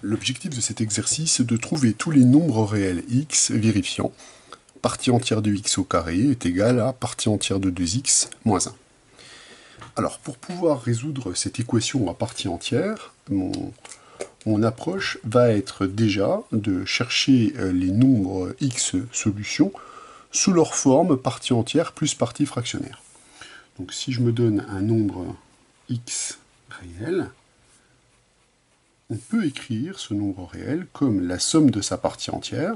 L'objectif de cet exercice est de trouver tous les nombres réels x vérifiant partie entière de x au carré est égale à partie entière de 2x moins 1. Alors, pour pouvoir résoudre cette équation à partie entière, mon approche va être déjà de chercher les nombres x solutions sous leur forme partie entière plus partie fractionnaire. Donc si je me donne un nombre x réel, on peut écrire ce nombre réel comme la somme de sa partie entière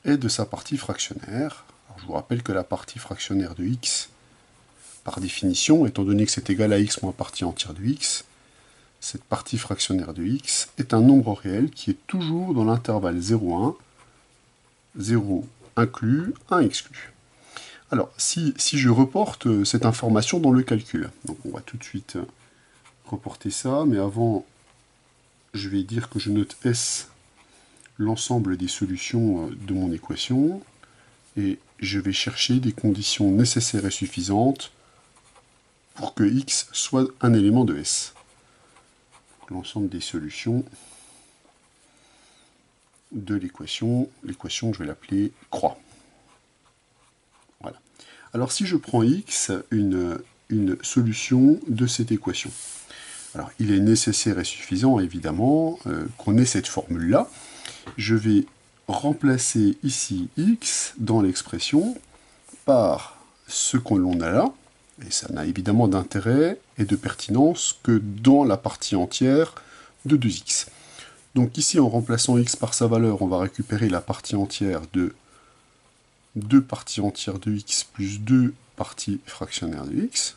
et de sa partie fractionnaire. Alors, je vous rappelle que la partie fractionnaire de x, par définition, étant donné que c'est égal à x moins partie entière de x, cette partie fractionnaire de x est un nombre réel qui est toujours dans l'intervalle 0,1, 0 inclus, 1 exclu. Alors, si je reporte cette information dans le calcul, donc on va tout de suite reporter ça, mais avant, je vais dire que je note S l'ensemble des solutions de mon équation, et je vais chercher des conditions nécessaires et suffisantes pour que x soit un élément de S. L'ensemble des solutions de l'équation, je vais l'appeler croix. Voilà. Alors si je prends x, une solution de cette équation, alors il est nécessaire et suffisant évidemment qu'on ait cette formule-là. Je vais remplacer ici x dans l'expression par ce que l'on a là, et ça n'a évidemment d'intérêt et de pertinence que dans la partie entière de 2x. Donc ici, en remplaçant x par sa valeur, on va récupérer la partie entière de 2 parties entières de x plus 2 parties fractionnaires de x.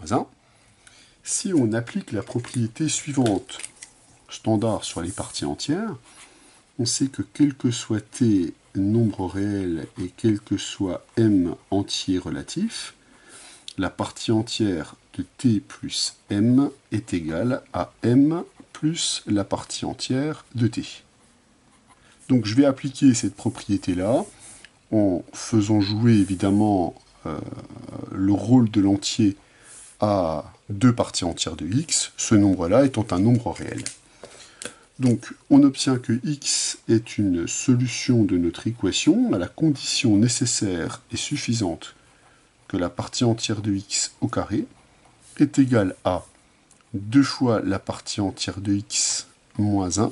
Voilà. Si on applique la propriété suivante standard sur les parties entières, on sait que quel que soit t nombre réel et quel que soit m entier relatif, la partie entière de t plus m est égale à m plus la partie entière de t. Donc je vais appliquer cette propriété-là en faisant jouer évidemment le rôle de l'entier à 2 parties entières de x, ce nombre-là étant un nombre réel. Donc, on obtient que x est une solution de notre équation à la condition nécessaire et suffisante que la partie entière de x au carré est égale à 2 fois la partie entière de x moins 1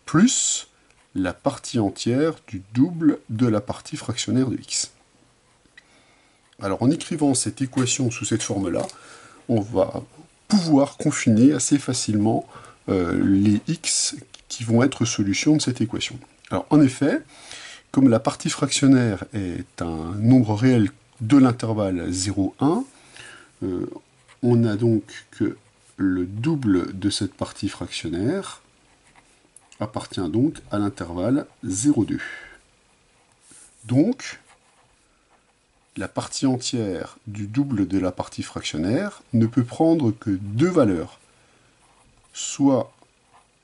plus la partie entière du double de la partie fractionnaire de x. Alors, en écrivant cette équation sous cette forme-là, on va pouvoir confiner assez facilement les x qui vont être solutions de cette équation. Alors en effet, comme la partie fractionnaire est un nombre réel de l'intervalle 0,1, on a donc que le double de cette partie fractionnaire appartient donc à l'intervalle 0,2. Donc, la partie entière du double de la partie fractionnaire ne peut prendre que deux valeurs. Soit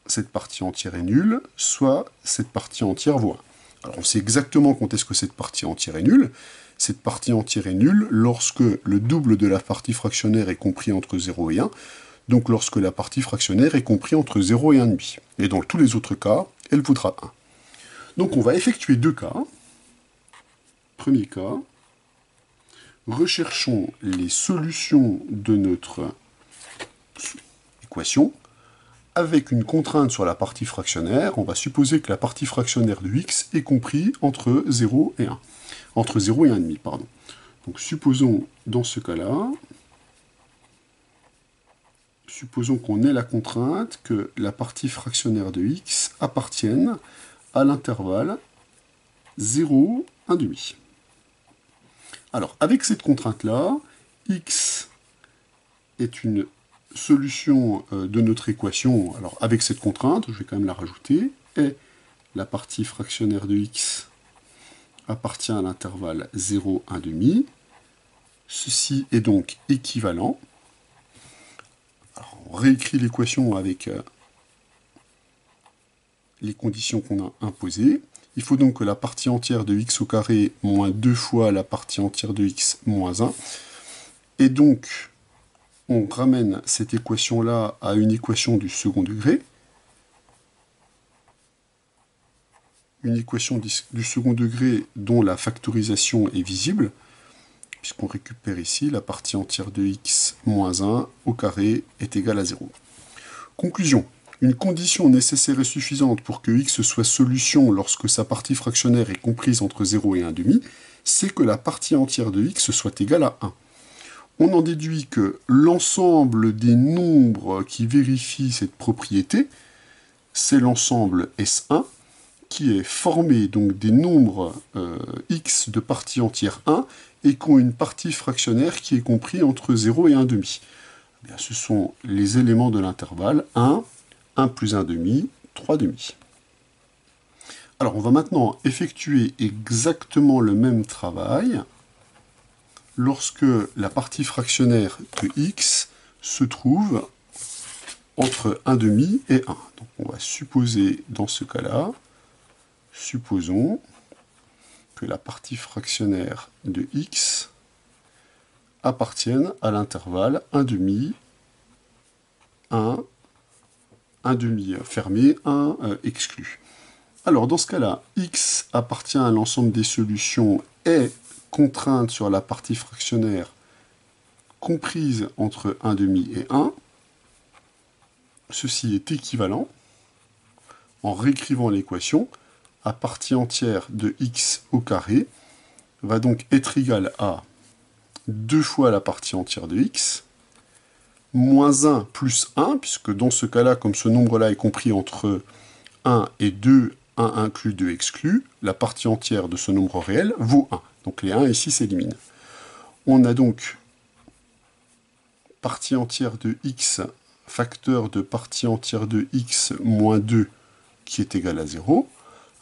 cette partie entière est nulle, soit cette partie entière vaut 1. Alors on sait exactement quand est-ce que cette partie entière est nulle. Cette partie entière est nulle lorsque le double de la partie fractionnaire est compris entre 0 et 1, donc lorsque la partie fractionnaire est compris entre 0 et 1,5. Et dans tous les autres cas, elle vaudra 1. Donc on va effectuer deux cas. Premier cas, recherchons les solutions de notre équation. Avec une contrainte sur la partie fractionnaire, on va supposer que la partie fractionnaire de x est comprise entre 0 et 1. Entre 0 et 1,5, pardon. Donc supposons, dans ce cas-là, supposons qu'on ait la contrainte que la partie fractionnaire de x appartienne à l'intervalle 0, 1,5. Alors, avec cette contrainte-là, x est une solution de notre équation, alors avec cette contrainte, je vais quand même la rajouter, et la partie fractionnaire de x appartient à l'intervalle 0, 1,5. Ceci est donc équivalent. Alors, on réécrit l'équation avec les conditions qu'on a imposées. Il faut donc que la partie entière de x au carré moins 2 fois la partie entière de x moins 1. Et donc, on ramène cette équation-là à une équation du second degré. Une équation du second degré dont la factorisation est visible, puisqu'on récupère ici la partie entière de x moins 1 au carré est égal à 0. Conclusion. Une condition nécessaire et suffisante pour que x soit solution lorsque sa partie fractionnaire est comprise entre 0 et 1,5, c'est que la partie entière de x soit égale à 1. On en déduit que l'ensemble des nombres qui vérifient cette propriété, c'est l'ensemble S1, qui est formé donc des nombres x de partie entière 1 et qui ont une partie fractionnaire qui est comprise entre 0 et 1,5. Eh bien, ce sont les éléments de l'intervalle 1, 1 plus 1,5, 3,5. Alors, on va maintenant effectuer exactement le même travail lorsque la partie fractionnaire de x se trouve entre 1,5 et 1. Donc, on va supposer dans ce cas-là, supposons que la partie fractionnaire de x appartienne à l'intervalle 1,5, 1, 1,5 fermé, 1 exclu. Alors, dans ce cas-là, x appartient à l'ensemble des solutions est contrainte sur la partie fractionnaire comprise entre 1,5 et 1. Ceci est équivalent, en réécrivant l'équation, à partie entière de x au carré va donc être égal à 2 fois la partie entière de x, moins 1 plus 1, puisque dans ce cas-là, comme ce nombre-là est compris entre 1 et 2, 1 inclus, 2 exclu, la partie entière de ce nombre réel vaut 1. Donc les 1 ici s'éliminent. On a donc partie entière de x, facteur de partie entière de x moins 2 qui est égal à 0.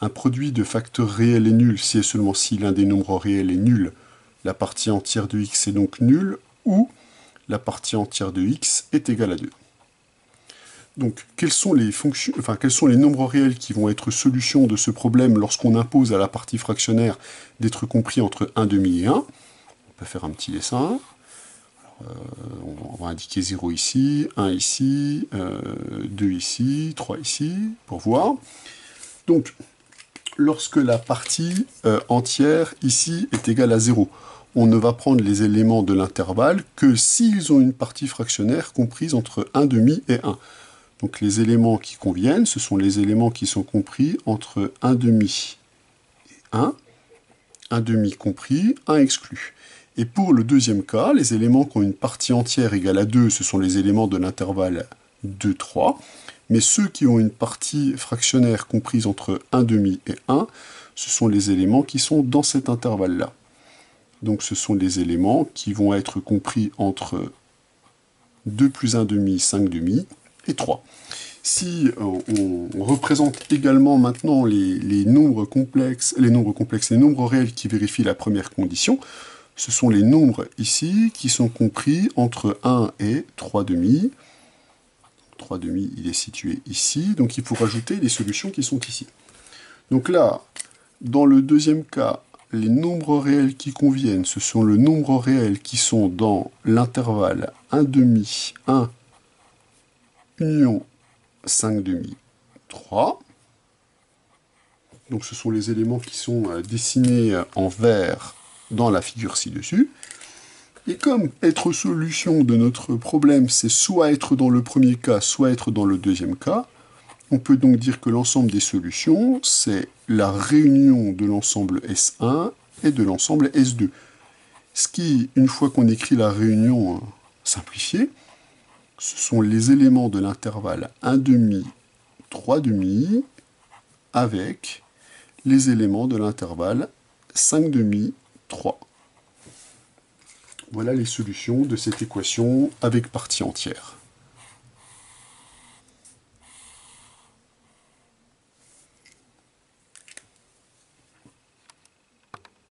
Un produit de facteurs réels est nul si et seulement si l'un des nombres réels est nul. La partie entière de x est donc nulle, ou la partie entière de x est égale à 2. Donc, quels sont les nombres réels qui vont être solution de ce problème lorsqu'on impose à la partie fractionnaire d'être compris entre 1,5 et 1 ? On peut faire un petit dessin. On va indiquer 0 ici, 1 ici, 2 ici, 3 ici, pour voir. Donc, lorsque la partie entière ici est égale à 0, on ne va prendre les éléments de l'intervalle que s'ils ont une partie fractionnaire comprise entre 1,5 et 1. Donc les éléments qui conviennent, ce sont les éléments qui sont compris entre 1,5 et 1, 1,5 compris, 1 exclu. Et pour le deuxième cas, les éléments qui ont une partie entière égale à 2, ce sont les éléments de l'intervalle 2, 3. Mais ceux qui ont une partie fractionnaire comprise entre 1,5 et 1, ce sont les éléments qui sont dans cet intervalle-là. Donc ce sont les éléments qui vont être compris entre 2 plus 1,5, 5,5 et 3. Si on représente également maintenant les nombres complexes, les nombres réels qui vérifient la première condition, ce sont les nombres ici qui sont compris entre 1 et 3,5. 3,5, il est situé ici, donc il faut rajouter les solutions qui sont ici. Donc là, dans le deuxième cas, les nombres réels qui conviennent, ce sont les nombres réels qui sont dans l'intervalle 1,5, 1, union 5,5, 3. Donc ce sont les éléments qui sont dessinés en vert dans la figure ci-dessus. Et comme être solution de notre problème, c'est soit être dans le premier cas, soit être dans le deuxième cas, on peut donc dire que l'ensemble des solutions, c'est la réunion de l'ensemble S1 et de l'ensemble S2. Ce qui, une fois qu'on écrit la réunion simplifiée, ce sont les éléments de l'intervalle 1,5, 3,5 avec les éléments de l'intervalle 5,5, 3. Voilà les solutions de cette équation avec partie entière.